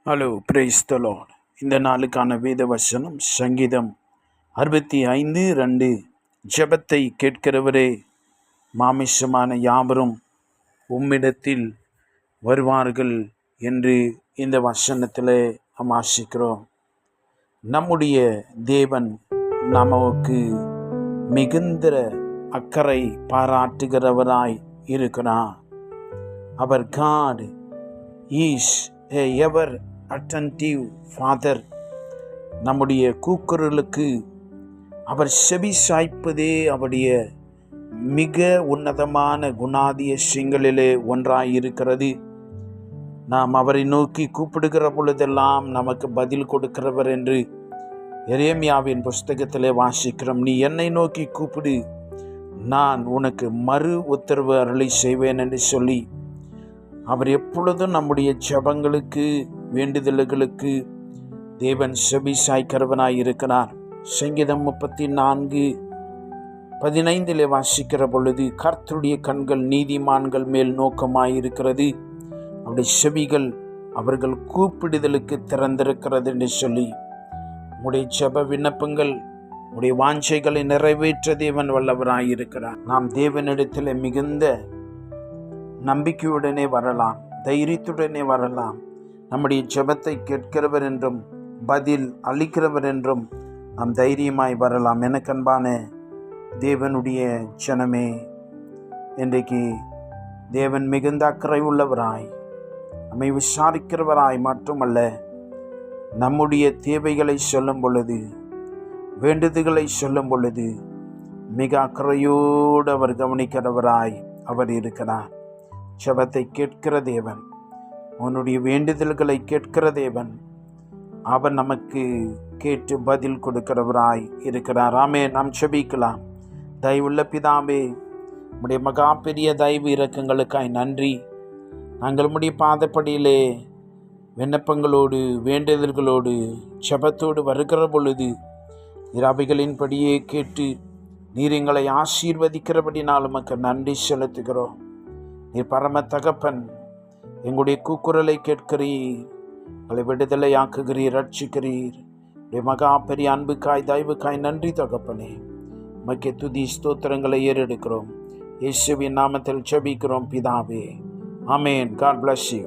Hello, praise the Lord. இந்த நாளுக்கான வேத வசனம் சங்கீதம் 65:2. ஜெபத்தை கேட்கிறவரே, மாமிசமான யாவரும் உம்மிடத்தில் வருவார்கள் என்று இந்த வசனத்தில் நாம் வாசிக்கிறோம். நம்முடைய தேவன் நமக்கு மிகுந்த அக்கறை பாராட்டுகிறவராய் இருக்கிறார். அவர் God is a ever attentive Father. நம்முடைய கூக்குரலுக்கு அவர் செவி சாய்ப்பதே அவருடைய மிக உன்னதமான குணாதிசயங்களிலே ஒன்றாயிருக்கிறது. நாம் அவரை நோக்கி கூப்பிடுகிற பொழுதெல்லாம் நமக்கு பதில் கொடுக்கிறவர் என்று எரேமியாவின் புஸ்தகத்திலே வாசிக்கிறோம். நீ என்னை நோக்கி கூப்பிடு, நான் உனக்கு மறு உத்தரவு அருளை செய்வேன் என்று சொல்லி அவர் எப்பொழுதும் நம்முடைய ஜெபங்களுக்கு வேண்டுதல்களுக்கு தேவன் செவி சாய்க்கிறவனாய் இருக்கிறார். சங்கீதம் 34:15 வாசிக்கிற பொழுது, கர்த்தருடைய கண்கள் நீதிமான்கள் மேல் நோக்கமாயிருக்கிறது, அவருடைய செவிகள் அவர்கள் கூப்பிடுதலுக்கு திறந்திருக்கிறது என்று சொல்லி உடைய ஜெப விண்ணப்பங்கள் உடைய வாஞ்சைகளை நிறைவேற்ற தேவன் வல்லவராயிருக்கிறார். நாம் தேவனிடத்தில் மிகுந்த நம்பிக்கையுடனே வரலாம், தைரியத்துடனே வரலாம். நம்முடைய ஜெபத்தை கேட்கிறவர் என்றும் பதில் அளிக்கிறவர் என்றும் நாம் தைரியமாய் வரலாம். எனக்கன்பான தேவனுடைய ஜனமே, இன்றைக்கு தேவன் மிகுந்த அக்கறை உள்ளவராய் நம்மை விசாரிக்கிறவராய் மட்டுமல்ல, நம்முடைய தேவைகளை சொல்லும் பொழுது, வேண்டுதல்களை சொல்லும் பொழுது மிக அக்கறையோடு அவர் கவனிக்கிறவராய் அவர் இருக்கிறார். ஜெபத்தை கேட்கிற தேவன், உன்னுடைய வேண்டுதல்களை கேட்கிற தேவன், அவர் நமக்கு கேட்டு பதில் கொடுக்கிறவராய் இருக்கிறார். ஆமென். நாம் ஜெபிக்கலாம். தயவுள்ள பிதாவே, உம்முடைய மகா பெரிய தயவு இரக்கங்களுக்காய் நன்றி. நாங்கள் உம்முடைய பாதப்படியிலே விண்ணப்பங்களோடு வேண்டுதல்களோடு ஜெபத்தோடு வருகிற பொழுது இரவைகளின்படியே கேட்டு நீர் எங்களை ஆசீர்வதிக்கிறபடினால் உமக்கு நன்றி செலுத்துகிறோம். நீர் பரம தகப்பன், எங்களுடைய கூக்குரலை கேட்கிறீர், எங்களை விடுதலை ஆக்குகிறீர், ரட்சிக்கிறீர். மகா பெரிய அன்புக்காய் தயவுக்காய் நன்றி தகப்பனே. உமக்கு துதி ஸ்தோத்திரங்களை ஏறெடுக்கிறோம். இயேசுவின் நாமத்தில் ஜெபிக்கிறோம் பிதாவே. ஆமென். God bless you.